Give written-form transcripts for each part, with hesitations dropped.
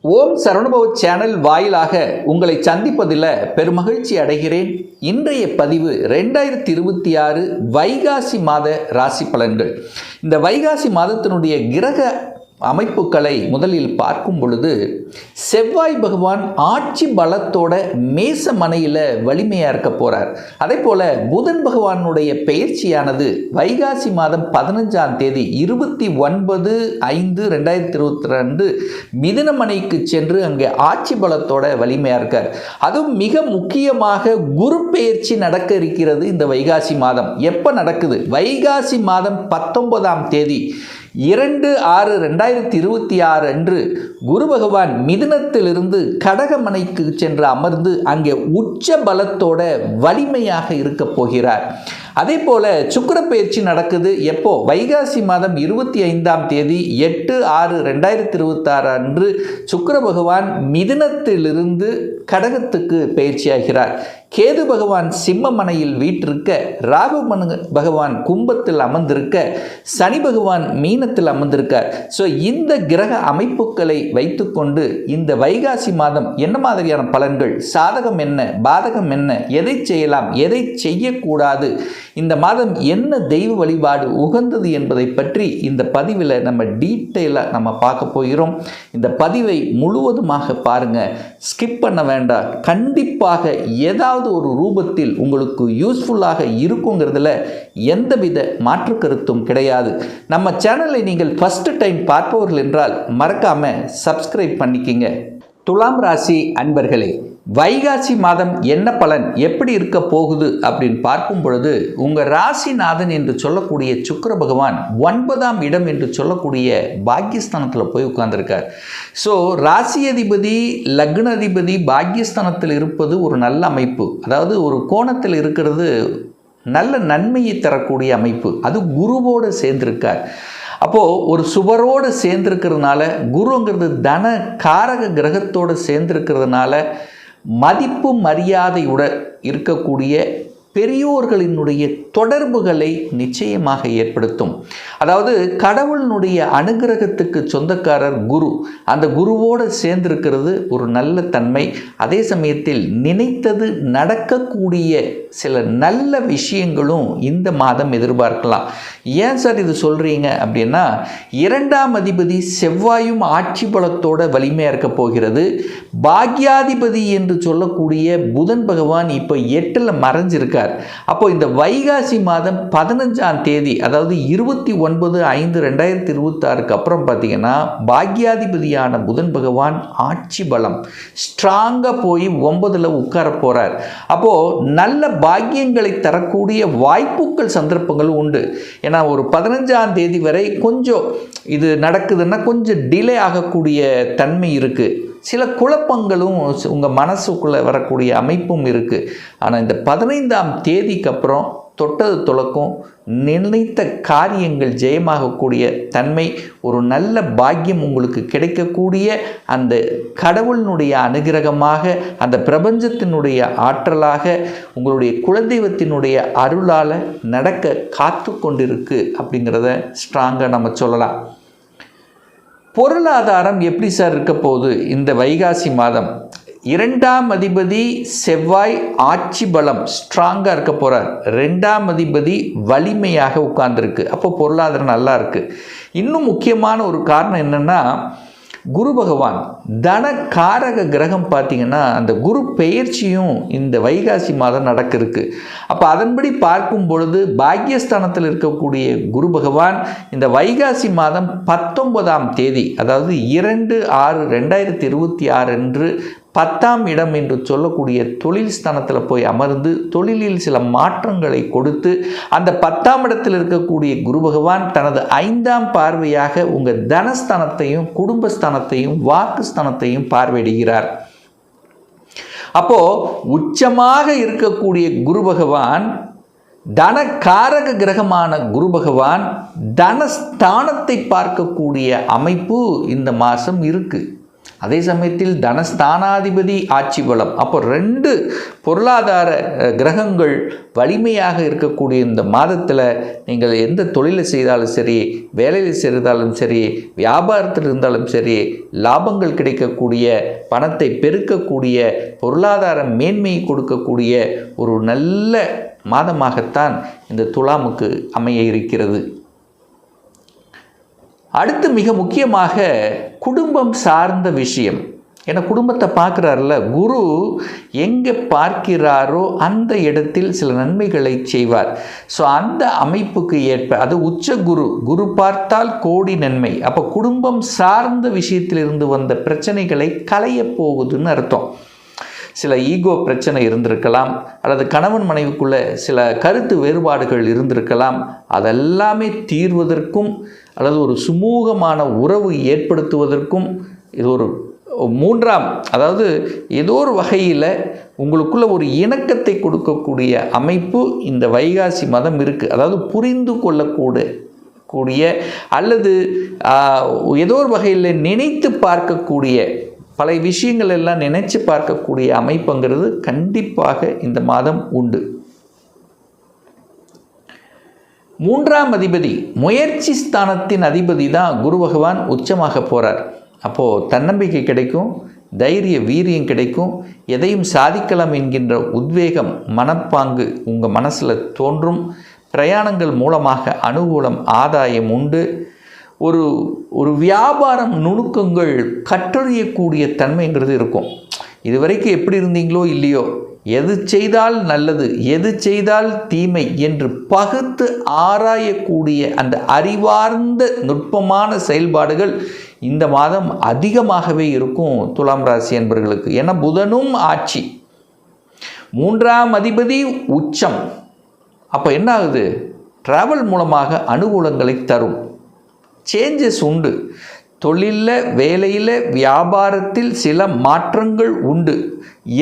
ஓம் Saravanabhava channel வாயிலாக உங்களை சந்திப்பதில் பெருமகிழ்ச்சி அடைகிறேன். இன்றைய பதிவு 2026 வைகாசி மாத ராசி பலன்கள். இந்த வைகாசி மாதத்தினுடைய கிரக அமைப்புகளை முதலில் பார்க்கும் பொழுது, செவ்வாய் பகவான் ஆட்சி பலத்தோட மேச மனையில் வலிமையாக இருக்க போகிறார். அதே போல் புதன் பகவானுடைய பெயர்ச்சியானது வைகாசி மாதம் 15ஆம் தேதி 29/5/2022 மிதுன மனைக்கு சென்று அங்கே ஆட்சி பலத்தோட வலிமையாக இருக்கார். அதுவும் மிக முக்கியமாக குரு பெயர்ச்சி நடக்க இருக்கிறது. இந்த வைகாசி மாதம் எப்போ நடக்குது? வைகாசி மாதம் 19ஆம் தேதி 2/6/2026 அன்று குரு பகவான் மிதுனத்திலிருந்து கடகமனைக்கு சென்று அமர்ந்து அங்கே உச்ச பலத்தோட வலிமையாக இருக்க போகிறார். அதே போல சுக்கிர பெயர்ச்சி நடக்குது. எப்போ? வைகாசி மாதம் 25ஆம் தேதி 8/6/2026 அன்று சுக்கிர பகவான் மிதுனத்திலிருந்து கடகத்துக்கு பயிற்சியாகிறார். கேது பகவான் சிம்மமனையில் வீற்றிருக்க, ராகு பகவான் கும்பத்தில் அமர்ந்திருக்க, சனி பகவான் மீனத்தில் அமர்ந்திருக்கார். ஸோ இந்த கிரக அமைப்புகளை வைத்துக்கொண்டு இந்த வைகாசி மாதம் என்ன மாதிரியான பலன்கள், சாதகம் என்ன, பாதகம் என்ன, எதை செய்யலாம், எதை செய்யக்கூடாது, இந்த மாதம் என்ன தெய்வ வழிபாடு உகந்தது என்பதை பற்றி இந்த பதிவில் நம்ம டீட்டெயிலாக நம்ம பார்க்க போகிறோம். இந்த பதிவை முழுவதுமாக பாருங்கள், ஸ்கிப் பண்ண வேண்டாம். கண்டிப்பாக ஏதாவது ஒரு ரூபத்தில் உங்களுக்கு யூஸ்ஃபுல்லாக இருக்குங்கிறதுல எந்தவித மாற்று கருத்தும் கிடையாது. நம்ம சேனலை நீங்கள் ஃபர்ஸ்ட் டைம் பார்ப்பவர்கள் என்றால் மறக்காம சப்ஸ்கிரைப் பண்ணிக்கிங்க. துலாம் ராசி அன்பர்களே, வைகாசி மாதம் என்ன பலன், எப்படி இருக்க போகுது அப்படின்னு பார்க்கும் பொழுது, உங்கள் ராசிநாதன் என்று சொல்லக்கூடிய சுக்கிர பகவான் 9ஆம் இடம் என்று சொல்லக்கூடிய பாக்கியஸ்தானத்தில் போய் உட்கார்ந்துருக்கார். ஸோ ராசி அதிபதி, லக்ன அதிபதி பாக்கியஸ்தானத்தில் இருப்பது ஒரு நல்ல அமைப்பு. அதாவது ஒரு கோணத்தில் இருக்கிறது நல்ல நன்மையை தரக்கூடிய அமைப்பு. அது குருவோடு சேர்ந்திருக்கார். அப்போது ஒரு சுபரோடு சேர்ந்திருக்கிறதுனால, குருங்கிறது தன காரக கிரகத்தோடு சேர்ந்திருக்கிறதுனால மதிப்பு மரியாதையுடன் இருக்கக்கூடிய பெரியோர்களினுடைய தொடர்புகளை நிச்சயமாக ஏற்படுத்தும். அதாவது கடவுளினுடைய அனுகிரகத்துக்கு சொந்தக்காரர் குரு. அந்த குருவோடு சேர்ந்திருக்கிறது ஒரு நல்ல தன்மை. அதே சமயத்தில் நினைத்தது நடக்கக்கூடிய சில நல்ல விஷயங்களும் இந்த மாதம் எதிர்பார்க்கலாம். ஏன் சார் இது சொல்கிறீங்க அப்படின்னா, 2ஆம் அதிபதி செவ்வாயும் ஆட்சி பலத்தோட வலிமையாக இருக்க போகிறது. பாக்யாதிபதி என்று சொல்லக்கூடிய புதன் பகவான் இப்போ 8ல் மறைஞ்சிருக்கார். அப்போ இந்த வைகாசி மாதம் 15ஆம் தேதி, அதாவது 29/5/2026 அப்புறம் பார்த்தீங்கன்னா, பாக்யாதிபதியான புதன் பகவான் ஆட்சி பலம் ஸ்ட்ராங்காக போய் 9ல் உட்கார போகிறார். அப்போது நல்ல பாக்கியங்களை தரக்கூடிய வாய்ப்புகள், சந்தர்ப்பங்கள் உண்டு. ஏன்னா ஒரு 15ஆம் தேதி வரை கொஞ்சம் இது நடக்குதுன்னா கொஞ்சம் டிலே ஆகக்கூடிய தன்மை இருக்குது. சில குழப்பங்களும் உங்கள் மனசுக்குள்ளே வரக்கூடிய அமைப்பும் இருக்குது. ஆனால் இந்த 15ஆம் தேதிக்கு அப்புறம் தொட்டது துளக்கும், நினைத்த காரியங்கள் ஜெயமாகக்கூடிய தன்மை, ஒரு நல்ல பாக்கியம் உங்களுக்கு கிடைக்கக்கூடிய அந்த கடவுளினுடைய அனுகிரகமாக, அந்த பிரபஞ்சத்தினுடைய ஆற்றலாக, உங்களுடைய குலதெய்வத்தினுடைய அருளால் நடக்க காத்து கொண்டிருக்கு அப்படிங்கிறத ஸ்ட்ராங்காக நம்ம சொல்லலாம். பொருளாதாரம் எப்படி சார் இருக்க போகுது இந்த வைகாசி மாதம்? 2ஆம் அதிபதி செவ்வாய் ஆட்சி பலம் ஸ்ட்ராங்காக இருக்க போகிறார். 2ஆம் அதிபதி வலிமையாக உட்கார்ந்துருக்கு. அப்போ பொருளாதாரம் நல்லா இருக்குது. இன்னும் முக்கியமான ஒரு காரணம் என்னென்னா, குரு பகவான் தன காரக கிரகம் பார்த்திங்கன்னா, அந்த குரு பெயர்ச்சியும் இந்த வைகாசி மாதம் நடக்கிருக்கு. அப்போ அதன்படி பார்க்கும் பொழுது பாக்யஸ்தானத்தில் இருக்கக்கூடிய குரு பகவான் இந்த வைகாசி மாதம் 19ஆம் தேதி, அதாவது 2/6/2026 அன்று 10ஆம் இடம் என்று சொல்லக்கூடிய தொழில் ஸ்தானத்தில் போய் அமர்ந்து தொழிலில் சில மாற்றங்களை கொடுத்து, அந்த 10ஆம் இடத்தில் இருக்கக்கூடிய குரு பகவான் தனது 5ஆம் பார்வையாக உங்கள் தனஸ்தானத்தையும் குடும்பஸ்தானத்தையும் வாக்குஸ்தானத்தையும் பார்வையிடுகிறார். அப்போ உச்சமாக இருக்கக்கூடிய குரு பகவான், தன காரக கிரகமான குரு பகவான் தனஸ்தானத்தை பார்க்கக்கூடிய அமைப்பு இந்த மாதம் இருக்குது. அதே சமயத்தில் தனஸ்தானாதிபதி ஆட்சி பலம். அப்போ 2 பொருளாதார கிரகங்கள் வலிமையாக இருக்கக்கூடிய இந்த மாதத்தில் நீங்கள் எந்த தொழிலை செய்தாலும் சரி, வேலையில் செய்தாலும் சரி, வியாபாரத்தில் இருந்தாலும் சரி, லாபங்கள் கிடைக்கக்கூடிய, பணத்தை பெருக்கக்கூடிய, பொருளாதார மேன்மையை கொடுக்கக்கூடிய ஒரு நல்ல மாதமாகத்தான் இந்த துலாமுக்கு அமைய இருக்கிறது. அடுத்து மிக முக்கியமாக குடும்பம் சார்ந்த விஷயம். ஏன்னா குடும்பத்தை பார்க்குறாருல குரு, எங்கே பார்க்கிறாரோ அந்த இடத்தில் சில நன்மைகளை செய்வார். ஸோ அந்த அமைப்புக்கு ஏற்ப, அது உச்ச குரு, குரு பார்த்தால் கோடி நன்மை. அப்போ குடும்பம் சார்ந்த விஷயத்திலிருந்து வந்த பிரச்சனைகளை களைய போகுதுன்னு அர்த்தம். சில ஈகோ பிரச்சனை இருந்திருக்கலாம், அல்லது கணவன் மனைவிக்குள்ள சில கருத்து வேறுபாடுகள் இருந்திருக்கலாம். அதெல்லாமே தீர்வதற்கும் அல்லது ஒரு சுமூகமான உறவு ஏற்படுத்துவதற்கும் இது ஒரு 3ஆம், அதாவது ஏதோ ஒரு வகையில் உங்களுக்குள்ள ஒரு இணக்கத்தை கொடுக்கக்கூடிய அமைப்பு இந்த வைகாசி மாதம் இருக்குது. அதாவது புரிந்து கொள்ளக்கூடிய அல்லது ஏதோ ஒரு வகையில் நினைத்து பார்க்கக்கூடிய, பல விஷயங்கள் எல்லாம் நினைச்சு பார்க்கக்கூடிய அமைப்புங்கிறது கண்டிப்பாக இந்த மாதம் உண்டு. 3ஆம் அதிபதி, முயற்சி ஸ்தானத்தின் அதிபதி தான் குரு பகவான் உச்சமாக போகிறார். அப்போது தன்னம்பிக்கை கிடைக்கும், தைரிய வீரியம் கிடைக்கும், எதையும் சாதிக்கலாம் என்கின்ற உத்வேகம், மனப்பாங்கு உங்கள் மனசில் தோன்றும். பிரயாணங்கள் மூலமாக அனுகூலம், ஆதாயம் உண்டு. ஒரு வியாபாரம் நுணுக்கங்கள் கற்றறியக்கூடிய தன்மைங்கிறது இருக்கும். இதுவரைக்கும் எப்படி இருந்தீங்களோ இல்லையோ, எது செய்தால் நல்லது, எது செய்தால் தீமை என்று பகுத்து ஆராயக்கூடிய அந்த அறிவார்ந்த நுட்பமான செயல்பாடுகள் இந்த மாதம் அதிகமாகவே இருக்கும் துலாம் ராசி என்பவர்களுக்கு. ஏன்னா புதனும் ஆட்சி, 3ஆம் அதிபதி உச்சம். அப்போ என்ன ஆகுது? டிராவல் மூலமாக அனுகூலங்களை தரும். சேஞ்சஸ் உண்டு. தொழிலில், வேலையில், வியாபாரத்தில் சில மாற்றங்கள் உண்டு.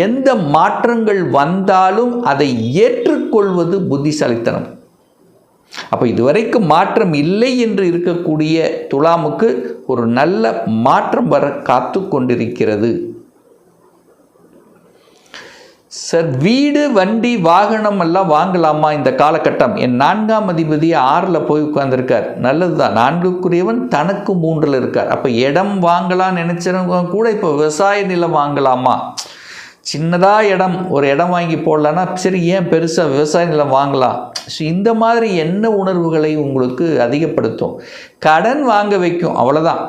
எந்த மாற்றங்கள் வந்தாலும் அதை ஏற்றுக்கொள்வது புத்திசாலித்தனம். அப்போ இதுவரைக்கும் மாற்றம் இல்லை என்று இருக்கக்கூடிய துலாமுக்கு ஒரு நல்ல மாற்றம் வர காத்து கொண்டிருக்கிறது. சார், வீடு, வண்டி, வாகனம் எல்லாம் வாங்கலாமா இந்த காலகட்டம்? என் 4ஆம் அதிபதி 6ல் போய் உட்கார்ந்துருக்கார். நல்லது தான். 4க்குரியவன் தனக்கு 3ல் இருக்கார். அப்போ இடம் வாங்கலாம்னு நினச்சவங்க கூட இப்போ விவசாய நிலம் வாங்கலாமா? சின்னதாக ஒரு இடம் வாங்கி போடலான்னா சரி, ஏன் பெருசாக விவசாய நிலம் வாங்கலாம்? ஸோ இந்த மாதிரி என்ன உணர்வுகளை உங்களுக்கு அதிகப்படுத்தும்? கடன் வாங்க வைக்கும், அவ்வளோதான்.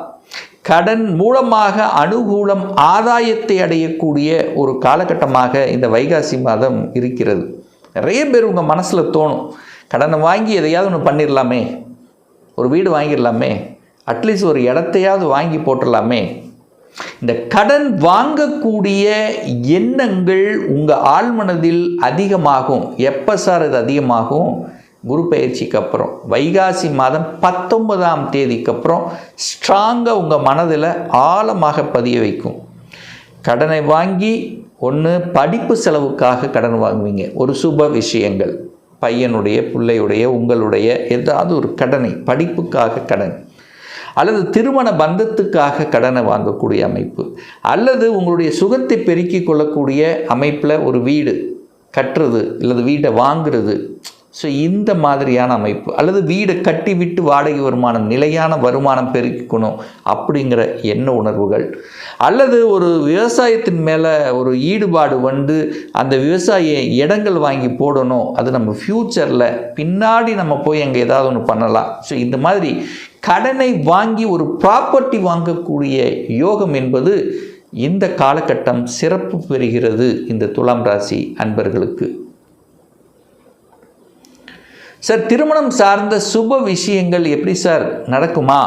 கடன் மூலமாக அனுகூலம், ஆதாயத்தை அடையக்கூடிய ஒரு காலகட்டமாக இந்த வைகாசி மாதம் இருக்கிறது. நிறைய பேர் உங்கள் மனசில் தோணும், கடனை வாங்கி எதையாவது ஒன்று பண்ணிடலாமே, ஒரு வீடு வாங்கிடலாமே, அட்லீஸ்ட் ஒரு இடத்தையாவது வாங்கி போட்டுடலாமே. இந்த கடன் வாங்கக்கூடிய எண்ணங்கள் உங்கள் ஆழ்மனதில் அதிகமாகும். எப்போ சார் இது அதிகமாகும்? குரு பயிற்சிக்கு அப்புறம், வைகாசி மாதம் 19ஆம் தேதிக்கு அப்புறம் ஸ்ட்ராங்காக உங்கள் மனதில் ஆழமாக பதிய வைக்கும். கடனை வாங்கி ஒன்று படிப்பு செலவுக்காக கடன் வாங்குவீங்க, ஒரு சுப விஷயங்கள், பையனுடைய, பிள்ளையுடைய, உங்களுடைய ஏதாவது ஒரு கடனை, படிப்புக்காக கடன், அல்லது திருமண பந்தத்துக்காக கடனை வாங்கக்கூடிய அமைப்பு, அல்லது உங்களுடைய சுகத்தை பெருக்கிக் கொள்ளக்கூடிய அமைப்பில் ஒரு வீடு கட்டுறது அல்லது வீட்டை வாங்குறது. ஸோ இந்த மாதிரியான அமைப்பு, அல்லது வீடை கட்டி விட்டு வாடகை வருமானம், நிலையான வருமானம் பெருக்கணும் அப்படிங்கிற எண்ண உணர்வுகள், அல்லது ஒரு விவசாயத்தின் மேலே ஒரு ஈடுபாடு வந்து அந்த விவசாய இடங்கள் வாங்கி போடணும், அது நம்ம ஃப்யூச்சரில் பின்னாடி நம்ம போய் அங்கே ஏதாவது ஒன்று பண்ணலாம். ஸோ இந்த மாதிரி கடனை வாங்கி ஒரு ப்ராப்பர்ட்டி வாங்கக்கூடிய யோகம் என்பது இந்த காலகட்டம் சிறப்பு பெறுகிறது இந்த துலாம் ராசி அன்பர்களுக்கு. சார், திருமணம் சார்ந்த சுப விஷயங்கள் எப்படி சார் நடக்குமா?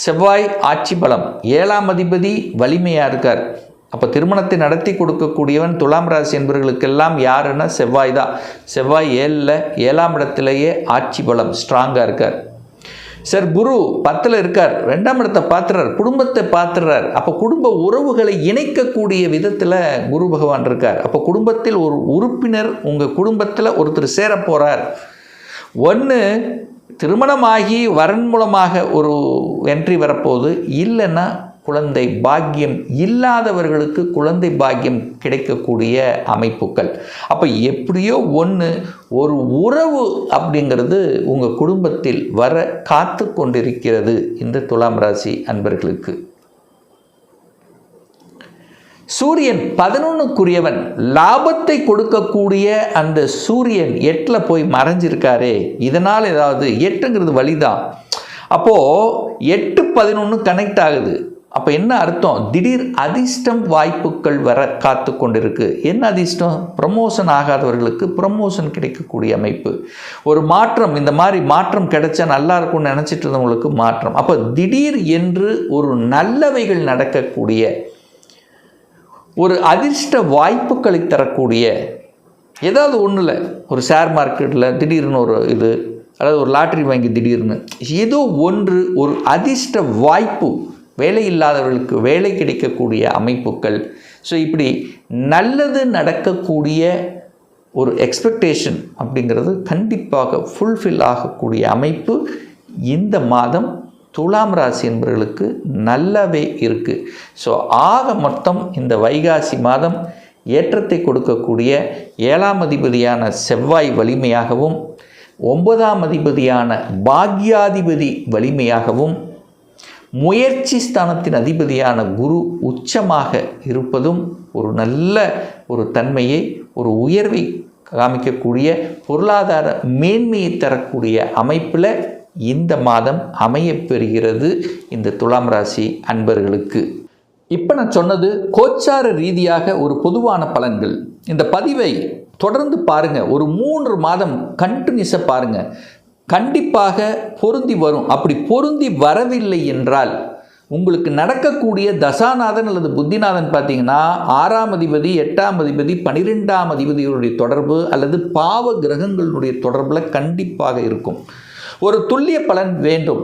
செவ்வாய் ஆட்சி பலம், 7ஆம் அதிபதி வலிமையாக இருக்கார். அப்போ திருமணத்தை நடத்தி கொடுக்கக்கூடியவன் துலாம் ராசி என்பவர்களுக்கெல்லாம் யாருன்னா செவ்வாய் தான். செவ்வாய் 7ஆம் இடத்திலேயே ஆட்சி பலம் ஸ்ட்ராங்காக இருக்கார். சார், குரு 10ல் இருக்கார், 2ஆம் இடத்தை பார்த்துறார், குடும்பத்தை பார்த்துறார். அப்போ குடும்ப உறவுகளை இணைக்கக்கூடிய விதத்தில் குரு பகவான் இருக்கார். அப்போ குடும்பத்தில் ஒரு உறுப்பினர், உங்கள் குடும்பத்தில் ஒருத்தர் சேர போகிறார். ஒன்று திருமணமாகி வரன் மூலமாக ஒரு என்ட்ரி வரப்போகுது, இல்லைன்னா குழந்தை பாக்கியம் இல்லாதவர்களுக்கு குழந்தை பாக்கியம் கிடைக்கக்கூடிய அமைப்புகள். அப்போ எப்படியோ ஒரு உறவு அப்படிங்கிறது உங்கள் குடும்பத்தில் வர காத்து கொண்டிருக்கிறது இந்த துலாம் ராசி அன்பர்களுக்கு. சூரியன் 11க்குரியவன், லாபத்தை கொடுக்கக்கூடிய அந்த சூரியன் 8ல் போய் மறைஞ்சிருக்காரே, இதனால் ஏதாவது 8ங்கிறது வழிதான். அப்போது 8-11 கனெக்ட் ஆகுது. அப்போ என்ன அர்த்தம்? திடீர் அதிர்ஷ்டம் வாய்ப்புகள் வர காத்து கொண்டிருக்கு. என்ன அதிர்ஷ்டம்? ப்ரமோஷன் ஆகாதவர்களுக்கு ப்ரமோஷன் கிடைக்கக்கூடிய அமைப்பு, ஒரு மாற்றம். இந்த மாதிரி மாற்றம் கிடைச்சா நல்லா இருக்கும்னு நினச்சிட்டு இருந்தவங்களுக்கு மாற்றம். அப்போ திடீர் என்று ஒரு நல்லவைகள் நடக்கக்கூடிய ஒரு அதிர்ஷ்ட வாய்ப்புகளை தரக்கூடிய ஏதாவது ஒன்றில், ஒரு ஷேர் மார்க்கெட்டில் திடீர்னு ஒரு இது, அதாவது ஒரு லாட்ரி வாங்கி திடீர்னு ஏதோ ஒன்று, ஒரு அதிர்ஷ்ட வாய்ப்பு, வேலை இல்லாதவர்களுக்கு வேலை கிடைக்கக்கூடிய அமைப்புகள். ஸோ இப்படி நல்லது நடக்கக்கூடிய ஒரு எக்ஸ்பெக்டேஷன் அப்படிங்கிறது கண்டிப்பாக ஃபுல்ஃபில் ஆகக்கூடிய அமைப்பு இந்த மாதம் துலாம் ராசி என்பவர்களுக்கு நல்லாவே இருக்குது. ஸோ ஆக மொத்தம் இந்த வைகாசி மாதம் ஏற்றத்தை கொடுக்கக்கூடிய 7ஆம் அதிபதியான செவ்வாய் வலிமையாகவும், 9ஆம் அதிபதியான பாக்யாதிபதி வலிமையாகவும், முயற்சி ஸ்தானத்தின் அதிபதியான குரு உச்சமாக இருப்பதும் ஒரு நல்ல ஒரு தன்மையை, ஒரு உயர்வை காமிக்கக்கூடிய, பொருளாதார மேன்மையை தரக்கூடிய அமைப்பில் இந்த மாதம் அமையப்பெறுகிறது இந்த துலாம் ராசி அன்பர்களுக்கு. இப்போ நான் சொன்னது கோச்சார ரீதியாக ஒரு பொதுவான பலன்கள். இந்த பதிவை தொடர்ந்து பாருங்கள், ஒரு 3 மாதம் கண்டினியூஸாக பாருங்கள், கண்டிப்பாக பொருந்தி வரும். அப்படி பொருந்தி வரவில்லை என்றால் உங்களுக்கு நடக்கக்கூடிய தசாநாதன் அல்லது புத்திநாதன் பார்த்தீங்கன்னா 6ஆம் அதிபதி, 8ஆம் அதிபதி, 12ஆம் அதிபதிகளுடைய தொடர்பு அல்லது பாவ கிரகங்களுடைய தொடர்பில் கண்டிப்பாக இருக்கும். ஒரு துல்லிய பலன் வேண்டும்.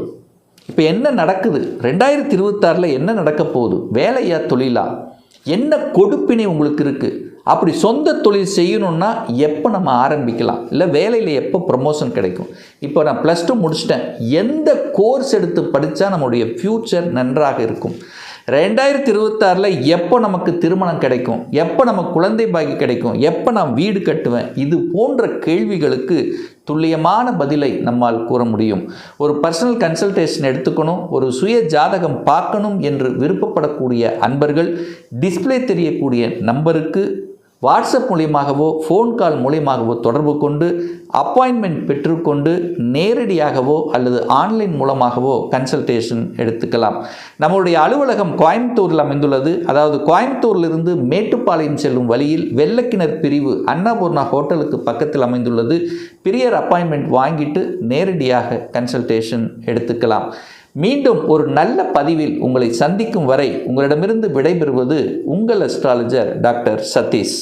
இப்போ என்ன நடக்குது, 2026 என்ன நடக்க போகுது, வேலையா தொழிலா, என்ன கொடுப்பினை உங்களுக்கு இருக்குது, அப்படி சொந்த தொழில் செய்யணுன்னா எப்போ நம்ம ஆரம்பிக்கலாம், இல்லை வேலையில் எப்போ ப்ரமோஷன் கிடைக்கும். இப்போ நான் +2 முடிச்சிட்டேன், எந்த கோர்ஸ் எடுத்து படித்தா நம்முடைய ஃப்யூச்சர் நன்றாக இருக்கும், 2026 எப்போ நமக்கு திருமணம் கிடைக்கும், எப்போ நமக்கு குழந்தை பாக்கியம் கிடைக்கும், எப்போ நான் வீடு கட்டுவேன், இது போன்ற கேள்விகளுக்கு துல்லியமான பதிலை நம்மால் கூற முடியும். ஒரு பர்சனல் கன்சல்டேஷன் எடுத்துக்கணும், ஒரு சுய ஜாதகம் பார்க்கணும் என்று விருப்பப்படக்கூடிய அன்பர்கள் டிஸ்பிளே தெரியக்கூடிய நம்பருக்கு வாட்ஸ்அப் மூலியமாகவோ ஃபோன் கால் மூலியமாகவோ தொடர்பு கொண்டு அப்பாயின்மெண்ட் பெற்றுக்கொண்டு நேரடியாகவோ அல்லது ஆன்லைன் மூலமாகவோ கன்சல்டேஷன் எடுத்துக்கலாம். நம்முடைய அலுவலகம் கோயம்புத்தூரில் அமைந்துள்ளது. அதாவது கோயம்புத்தூரிலிருந்து மேட்டுப்பாளையம் செல்லும் வழியில் வெள்ளக்கிணர் பிரிவு அன்னபூர்ணா ஹோட்டலுக்கு பக்கத்தில் அமைந்துள்ளது. பிரியர் அப்பாயின்மெண்ட் வாங்கிட்டு நேரடியாக கன்சல்டேஷன் எடுத்துக்கலாம். மீண்டும் ஒரு நல்ல பதிவில் உங்களை சந்திக்கும் வரை உங்களிடமிருந்து விடைபெறுவது உங்கள் அஸ்ட்ராலஜர் டாக்டர் சதீஷ்.